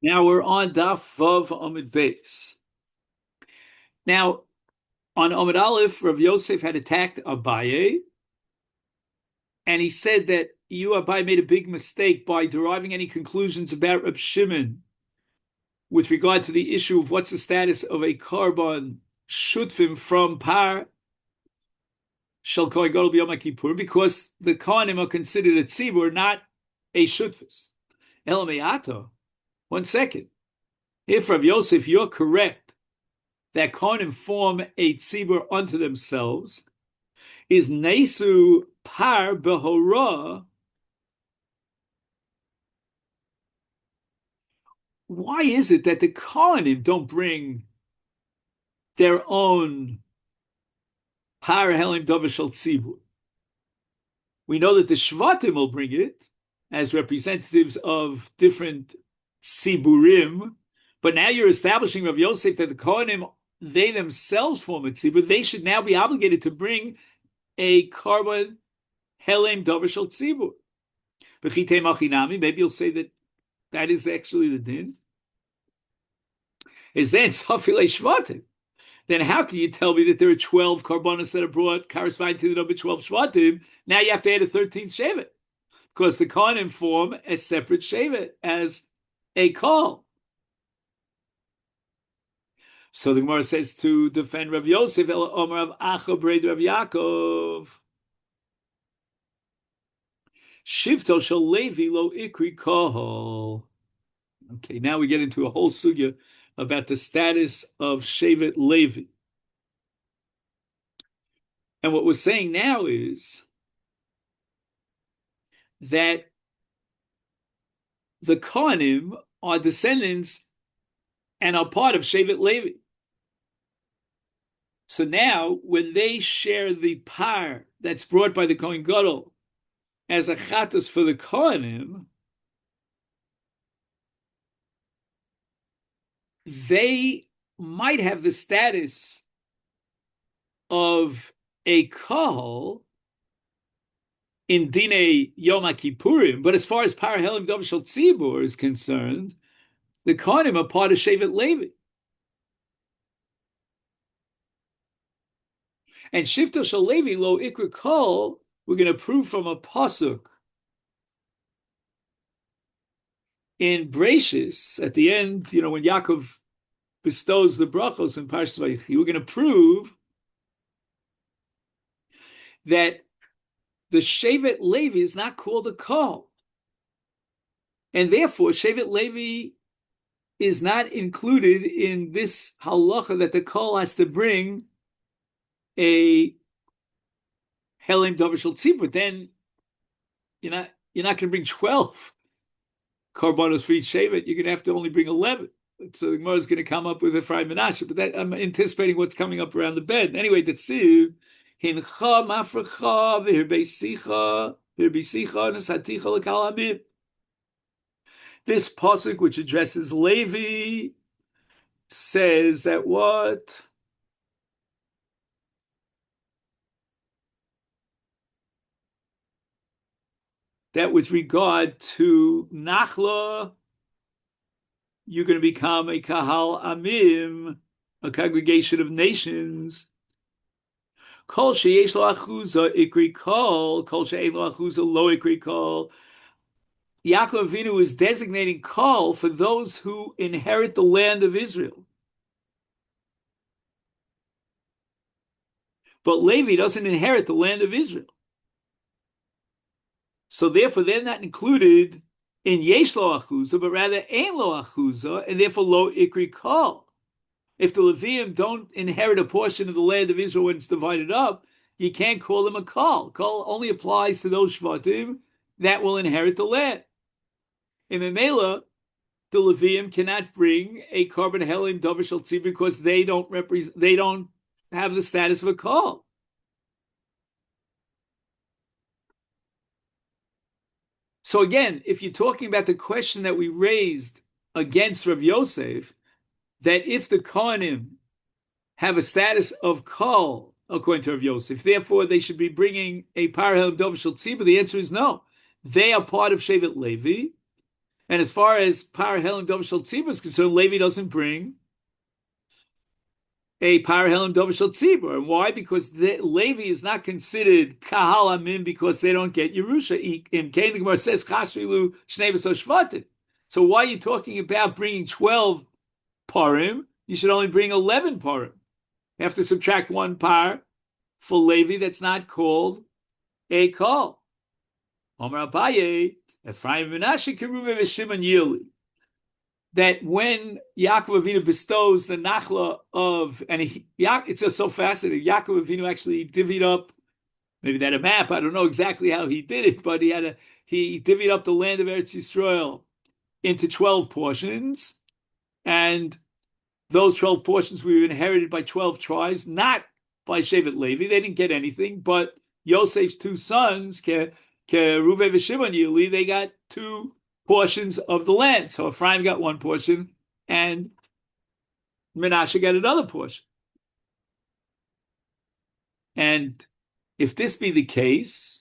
Now we're on Daf Vav Amud Beis. Now, on Amud Aleph, Rav Yosef had attacked Abaye, and he said that you, Abaye, made a big mistake by deriving any conclusions about Reb Shimon with regard to the issue of what's the status of a carbon shutfim from Par Shel Kohen Gadol B'Yom Kippur, because the Kohanim are considered a tzibur, not a shutfus. Elameyato. 1 second. If Rav Yosef, you're correct that Kohanim form a tzibur unto themselves, is nesu par behora. Why is it that the Kohanim don't bring their own par helim davashal tzibur? We know that the Shvatim will bring it as representatives of different tziburim, but now you're establishing, Rav Yosef, that the Kohanim, they themselves form a tzibur. They should now be obligated to bring a carbon helem davashal tzibur. B'chitei machinami, maybe you'll say that that is actually the din. Is then safilei shvatim. Then how can you tell me that there are 12 karbonos that are brought corresponding to the number 12 shvatim? Now you have to add a 13th shevet, because the Kohanim form a separate shevet as a call. So the Gemara says to defend Rav Yosef, Ela Omer of Acha Breid Rav Yaakov, Shivto shel Levi lo ikri kohol. Okay, now we get into a whole sugya about the status of Shevet Levi. And what we're saying now is that the Kohanim are descendants and are part of Shevet Levi. So now, when they share the par that's brought by the Kohen Gadol as a chatas for the Kohanim, they might have the status of a kahal in Dine Yom Kippurim, but as far as par helim davashal tzibur is concerned, the Kohanim are part of Shevet Levi. And Shifta Shal Levi lo ikra kol, we're going to prove from a pasuk in Brachos at the end, when Yaakov bestows the brachos in Parshas Vayechi, we're going to prove that the Shevet Levi is not called a kol, and therefore Shevet Levi is not included in this halacha that the kol has to bring a helim davashal tzibur. Then you're not going to bring 12 karbanos for each shevet. You're going to have to only bring 11. So the Gemara is going to come up with a Fray Menashe, but that, I'm anticipating what's coming up around the bend. Anyway, the tziv hincha mafrecha v'hirbesicha nesaticha l'kal hamim. This pasuk, which addresses Levi, says that what? That with regard to Nachla, you're going to become a Kahal Amim, a congregation of nations. Kol sheyesh lo achuza ikri kol, kol she'ein lo achuza lo ikri kol. Yaakov Avinu is designating kol for those who inherit the land of Israel. But Levi doesn't inherit the land of Israel. So therefore, they're not included in yesh lo achuza, but rather ein lo achuza, and therefore lo ikri kol. If the Levium don't inherit a portion of the land of Israel when it's divided up, you can't call them a kol. Kol only applies to those shvatim that will inherit the land. In Memela, the Levium cannot bring a carbon helim davashal tzibur because they don't have the status of a kol. So again, if you're talking about the question that we raised against Rav Yosef, that if the Kohanim have a status of kol, according to Rav Yosef, therefore they should be bringing a par helim davashal tzibur, the answer is no. They are part of Shevet Levi, And as far as Par Helim Dovashal Tzibur is concerned, Levi doesn't bring a Par Helim Dovashal Tzibur. And why? Because Levi is not considered Kahal Amin because they don't get Yerusha. In Cain, the Gemara says, Chasrilu Shnei V'so Shvatim. So why are you talking about bringing 12 parim? You should only bring 11 parim. You have to subtract one par for Levi that's not called a call. Omer Abaye, Ephraim Menashe Keruve v'Shimon Yili. That when Yaakov Avinu bestows the nachla of, and it's just so fascinating. Yaakov Avinu actually divvied up, maybe they had a map. I don't know exactly how he did it, but he divvied up the land of Eretz Yisrael into 12 portions, and those 12 portions were inherited by 12 tribes, not by Shevet Levi. They didn't get anything, but Yosef's two sons, Reuven and Shimon Yili, they got 2 portions of the land. So Ephraim got 1 portion, and Menashe got another portion. And if this be the case,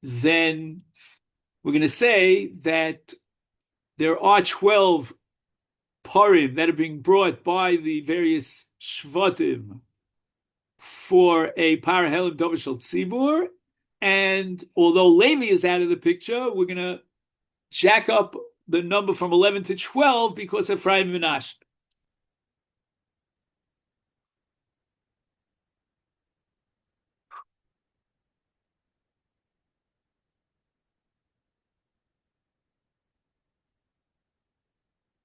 then we're going to say that there are 12 parim that are being brought by the various shvatim for a par helim dovashal tzibur, and although Levi is out of the picture, we're going to jack up the number from 11 to 12 because of Ephraim and Menashe.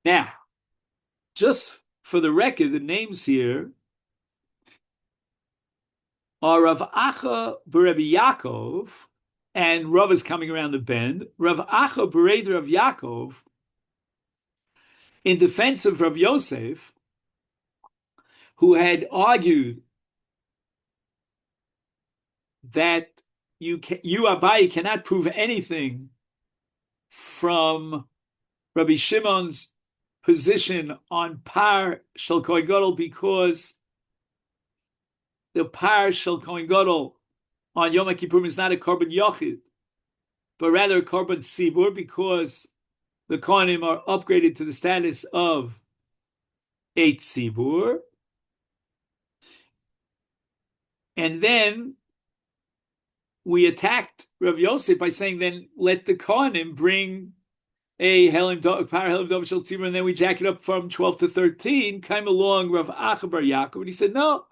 Now, just for the record, the names here are Rav Acha B'Rebbe Yaakov, and Rav is coming around the bend. Rav Acha B'Rebbe Rav Yaakov, in defense of Rav Yosef, who had argued that you Abaye cannot prove anything from Rabbi Shimon's position on Par Shel Kohen Gadol because the Par Shel Kohen Gadol on Yom Kippur is not a Korban Yochid, but rather a Korban Tzibur because the Kohanim are upgraded to the status of a Tzibur. And then we attacked Rav Yosef by saying, then let the Kohanim bring a Par Helim Dovashal Tzibur, and then we jack it up from 12 to 13. Came along Rav Acha Bar Yaakov, and he said, no,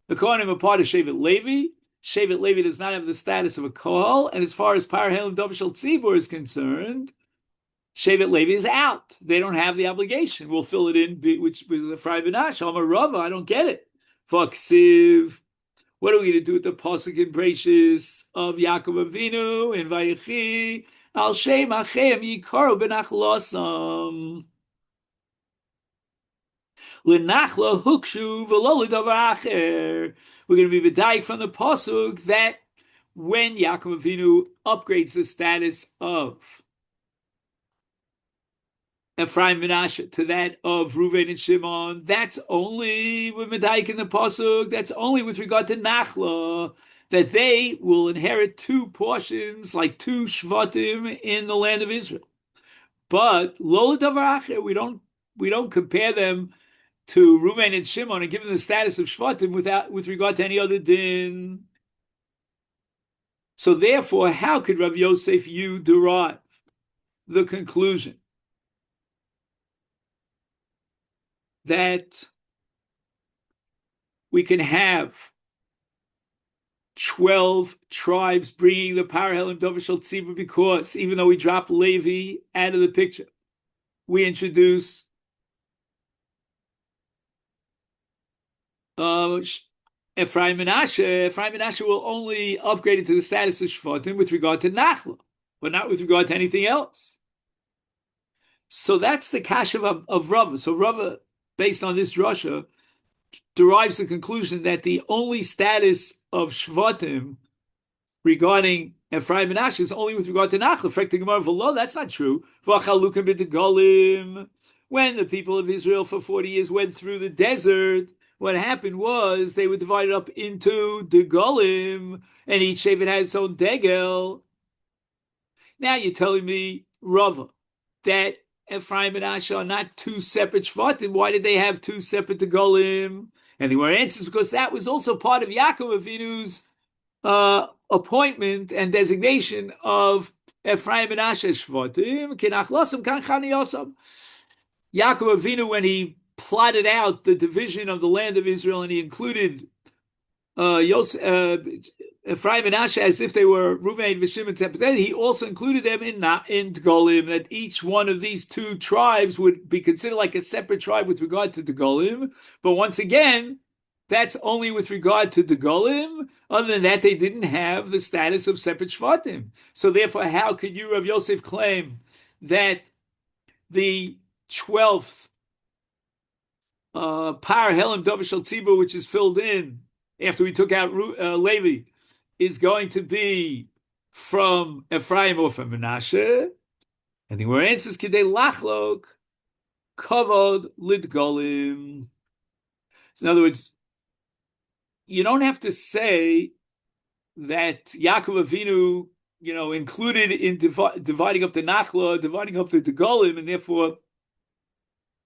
the Kohanim are part of Shevet Levi. Shevet Levi does not have the status of a Kohal, and as far as Par Helim Dovashal Tzibur is concerned, Shevet Levi is out. They don't have the obligation. We'll fill it in, which with the Fry Benash. I'm a Rava. I don't get it. Vaksiv. What are we going to do with the pasuk in Bereshis of Yaakov Avinu in Vayechi? Al Shem Achem Yikaru Benachlosam. Lenachla Hukshu V'lo L'davar Acher. We're going to be v'daik from the pasuk that when Yaakov Avinu upgrades the status of Ephraim Menashe to that of Reuven and Shimon, that's only with Medaik in the pasuk. That's only with regard to Nachla, that they will inherit 2 portions, like 2 shvatim in the land of Israel. But Lola Davar Acher, we don't compare them to Reuven and Shimon and give them the status of shvatim with regard to any other din. So therefore, how could Rav Yosef derive the conclusion that we can have 12 tribes bringing the Par Helim Dovashal Tzibur because even though we drop Levi out of the picture, we introduce Ephraim Menashe. Ephraim Menashe will only upgrade it to the status of Shvatim with regard to Nachla, but not with regard to anything else. So that's the kasha of Rava. So Rava, based on this drasha, derives the conclusion that the only status of Shvatim regarding Ephraim and Menashe is only with regard to Nachla. That's not true. When the people of Israel for 40 years went through the desert, what happened was they were divided up into Degolim, and each Shevet had its own Degel. Now you're telling me, Rava, that Ephraim and Asher are not two separate Shvatim. Why did they have two separate Golim? And there were answers because that was also part of Yaakov Avinu's appointment and designation of Ephraim and Asher Shvatim. Kinachlosim kan chaniyosam. Yaakov Avinu, when he plotted out the division of the land of Israel, and he included Ephraim and Asher as if they were Reuven, Shimon, and Zebulun, he also included them in Golim, that each one of these two tribes would be considered like a separate tribe with regard to the Golim. But once again, that's only with regard to the Golim. Other than that, they didn't have the status of separate Shvatim. So therefore, how could you, Rav Yosef, claim that the 12th Par Helam Dovishal Tzibur, which is filled in after we took out Levi, is going to be from Ephraim or from Menashe? And the word answers Kidei Lachlok Kavod Lidgolim. So in other words, you don't have to say that Yaakov Avinu, included in dividing up the Nachla, dividing up the Golim, and therefore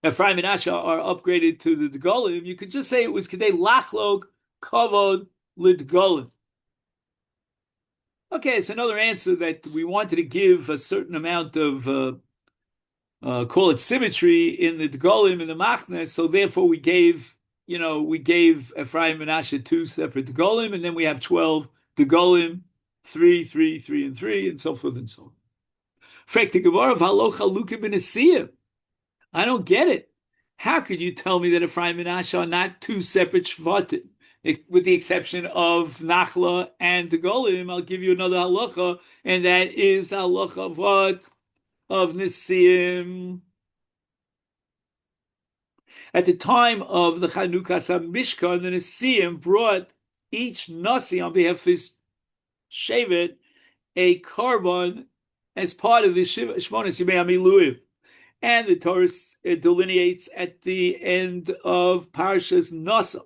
Ephraim and Asher are upgraded to the Golim. You could just say it was Kidei Lachlok Kavod Lidgolim. Okay, it's another answer that we wanted to give a certain amount of, call it symmetry in the Dgolim and the Machnes. So therefore we gave Ephraim and Asher two separate Dgolim, and then we have 12 Dgolim, 3, 3, 3, and 3, and so forth and so on. Frek the Gemara of Halocha Lukim ben Asiyah. I don't get it. How could you tell me that Ephraim and Asher are not two separate Shvatim? With the exception of Nachla and the Golim, I'll give you another halacha, and that is the halacha of what? Of Nesiim. At the time of the Chanukas HaMishkan, the Nesiim brought each Nasi on behalf of his Shevet a carbon as part of the Shmonis Yimei HaMiluim. And the Torah delineates at the end of Parshas Nasa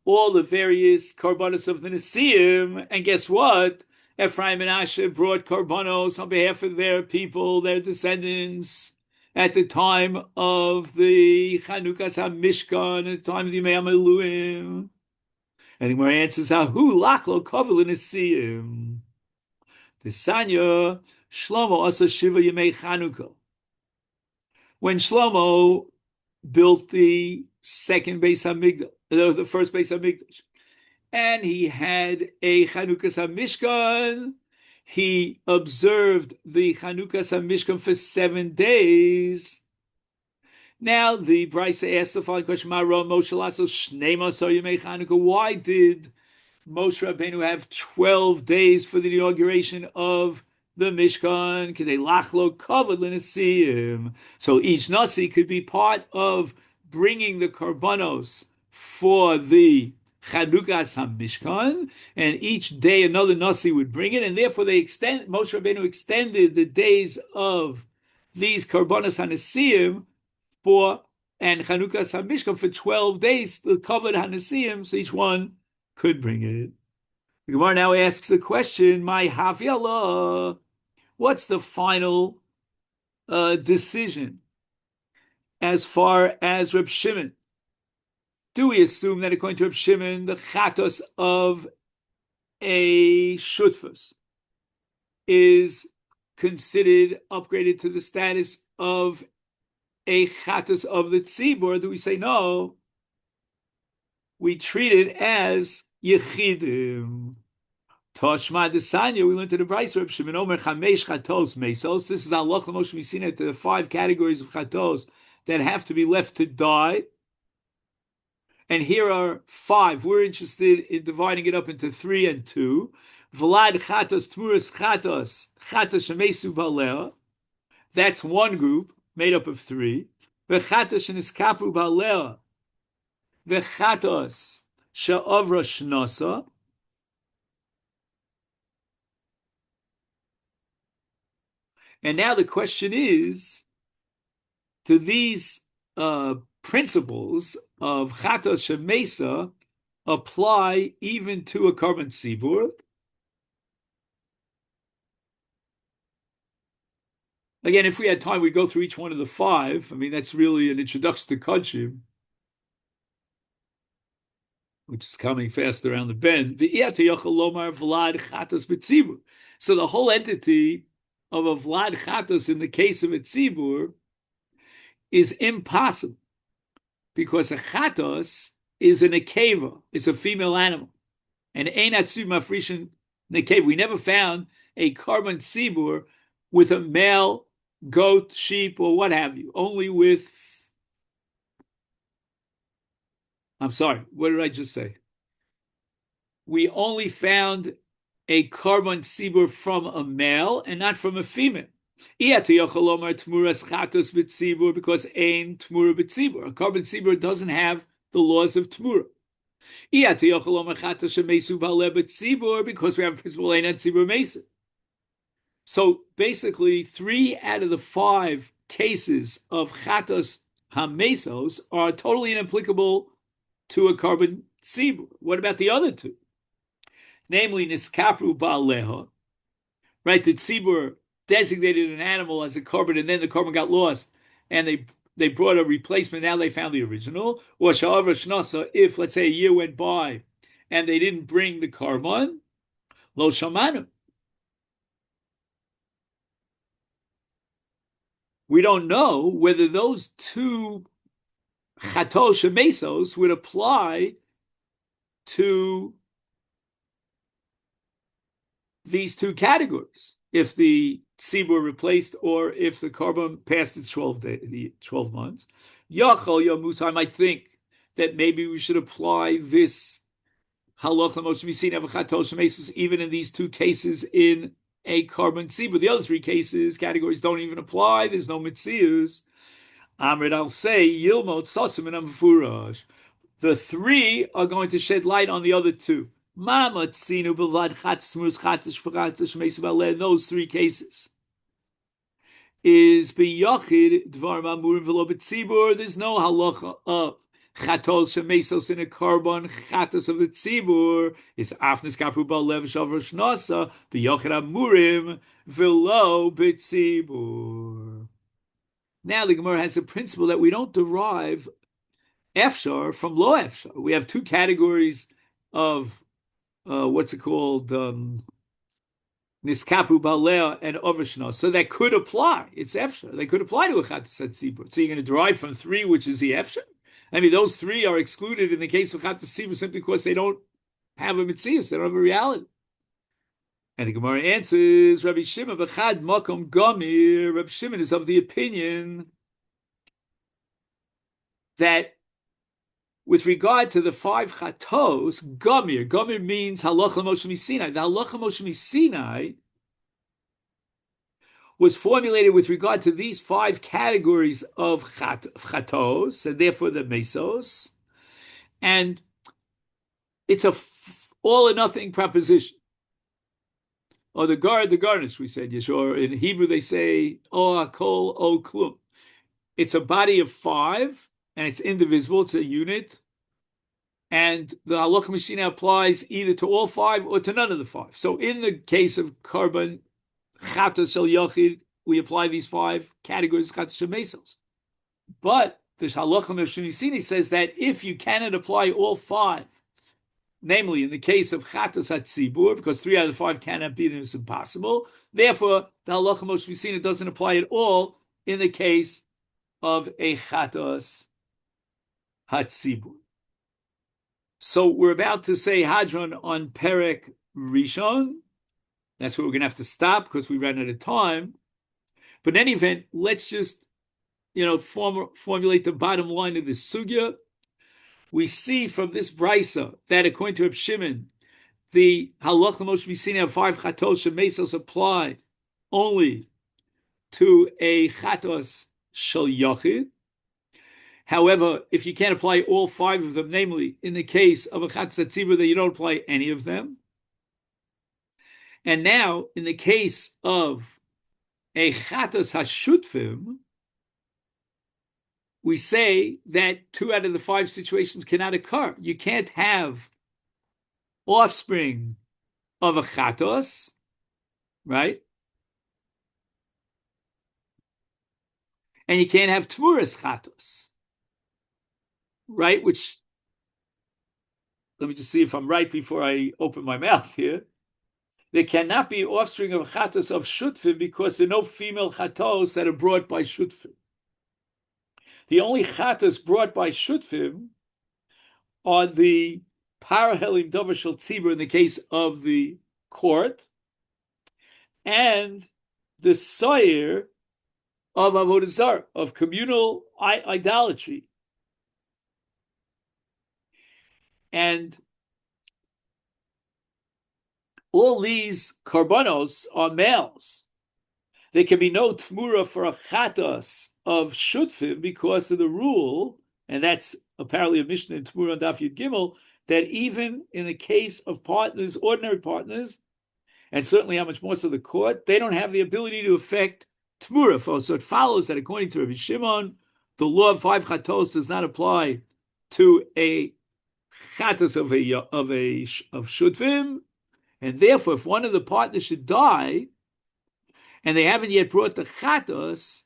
all the various karbanos of the Nesiim, and guess what? Ephraim and Asher brought karbanos on behalf of their people, their descendants, at the time of the Chanukas HaMishkan, at the time of the Yimei HaMiluim. And the Gemara answers, Hahu lachlo kavel Nesiim. The Sanya, Shlomo asa shiva Yimei Chanukah. When Shlomo built the second Beis HaMikdash, the first Beis HaMikdash, and he had a Chanukas HaMishkan, he observed the Chanukas HaMishkan for 7 days. Now the Brisa asked the following question: why did Moshe Rabbeinu have 12 days for the inauguration of the Mishkan? K'dei lachlo kavod l'nesiim. So each nasi could be part of bringing the karbanos for the Chanukas HaMishkan, and each day another nasi would bring it, and therefore Moshe Rabbeinu extended the days of these karbanos hanesiim and Chanukas HaMishkan for 12 days, the covered hanesiim, so each one could bring it. The Gemara now asks the question, my haviala, what's the final decision as far as Reb Shimon? Do we assume that according to Reb Shimon, the chatos of a shutfus is considered upgraded to the status of a chatos of the tzibur? Do we say no? We treat it as yechidim. Toshma desanya, we learned in the Brisa Reb Shimon Omer chamesh chatos mesos. This is halacha Moshe Misinet, the 5 categories of chatos that have to be left to die. And here are 5. We're interested in dividing it up into 3 and 2. Vlad chatos tmuras chatos shemesu baleh. That's one group made up of 3. V'chatos sheniskapu baleh. V'chatos she'avra shnasa. And now the question is, do these principles of chatos shemesa apply even to a carbon tzibur? Again, if we had time, we'd go through each one of the five. I mean, that's really an introduction to Kodshim, which is coming fast around the bend. So the whole entity of a Vlad Chatos in the case of a Tzibur is impossible because a Chatos is an Akeva, it's a female animal. And Ein Atziv Mafrishin Nekeva. We never found a carbon Tzibur with a male goat, sheep, or what have you. Only with, I'm sorry, what did I just say? We only found a carbon tzibur from a male and not from a female. Because ein tmura b'tzibur. A carbon tzibur doesn't have the laws of tmura. Because we have a principle ein tzibur mesa. So basically, 3 out of the 5 cases of chatos hamesos are totally inapplicable to a carbon tzibur. What about the other 2? Namely, niskapru ba'aleha, right? The tzibur designated an animal as a carbon, and then the carbon got lost, and they brought a replacement. Now they found the original. Or sha'avra shnasa, if let's say a year went by, and they didn't bring the carbon, lo shamanu. We don't know whether those 2 chatos shemesos would apply to these 2 categories, if the tzibur replaced or if the carbon passed its 12 months. Yachol Yomus, I might think that maybe we should apply this halacha Moshe Misin Avachatos Shemesos even in these 2 cases in a carbon tzibur. The other 3 categories don't even apply. There's no mitzius. Amrit, I'll say Yilmot Sosim and Amfurash. The 3 are going to shed light on the other 2. In those 3 cases is biyachid dvar mamurim v'lo b'tzibur. There's no halacha of chatos shemesos in a carbon chatos of the tzibur. Is afnis kapru ba'lev shavar shnasa biyachid amurim v'lo b'tzibur. Now the Gemara has a principle that we don't derive efshar from lo efshar. We have 2 categories of what's it called? Niskapu balea and overshna. So that could apply. It's efshar. They could apply to a chatas tzibur. So you're going to derive from 3, which is the efshar. I mean, those 3 are excluded in the case of chatas tzibur simply because they don't have a mitzias. They don't have a reality. And the Gemara answers, Rabbi Shimon v'chad makom gamir. Rabbi Shimon is of the opinion that with regard to the 5 chatos, gamir means halacha Moshe Misinai. The halacha Moshe Misinai was formulated with regard to these 5 categories of chatos, and therefore the mesos, and it's a all or nothing proposition. Or the garnish, we said, or in Hebrew they say, o hakol, o klum. It's a body of 5, and it's indivisible, it's a unit, and the halacha mishina applies either to all 5 or to none of the 5. So in the case of carbon chatos shel yachid, we apply these 5 categories of chatos shel mesos. But the halacha mishina says that if you cannot apply all 5, namely in the case of chatos hatzibur, because 3 out of 5 cannot be, then it's impossible. Therefore, the halacha mishina doesn't apply at all in the case of a chatos hatzibur. So we're about to say Hadron on Perek Rishon. That's where we're going to have to stop because we ran out of time. But in any event, let's just, formulate the bottom line of this sugya. We see from this brisa that according to Reb Shimon, the halacha Moshe Misinai of 5 chatos shemesos apply only to a chatos shel yachid. However, if you can't apply all 5 of them, namely in the case of a chatas tzibur, that you don't apply any of them. And now, in the case of a chatas hashutfim, we say that 2 out of the 5 situations cannot occur. You can't have offspring of a chatos, right? and you can't have tmuras chatos, right? Which, let me just see if I'm right before I open my mouth here. There cannot be offspring of chatos of shutfim because there are no female chatos that are brought by shutfim. The only chatos brought by shutfim are the parahelim dover shel tzibur in the case of the court, and the soyer of Avoda Zara, of communal idolatry. And all these karbanos are males. There can be no tmura for a chatos of shutfim because of the rule, and that's apparently a Mishnah in Tmura on Daf Yud Gimel, that even in the case of partners, ordinary partners, and certainly how much more so the court, they don't have the ability to affect tmura. So it follows that according to Rabbi Shimon, the law of 5 chatos does not apply to a chatos of shutfim, and therefore, if one of the partners should die, and they haven't yet brought the chatos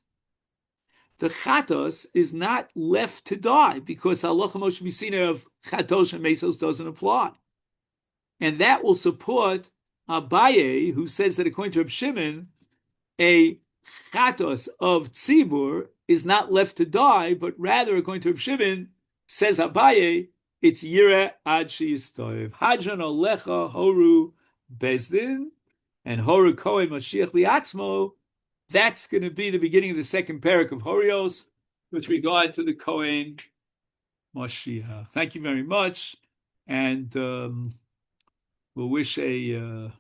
is not left to die because halacha Moshe Messina of chatos and mesos doesn't apply, and that will support Abaye, who says that according to Reb Shimon, a chatos of tzibur is not left to die, but rather, according to Reb Shimon, says Abaye, it's yira ad sheyistoyev. Hadran olecha horu bezdin, and horu kohen mashiach liatzmo. That's going to be the beginning of the second parak of Horios with regard to the kohen Mashiach. Thank you very much, and we'll wish a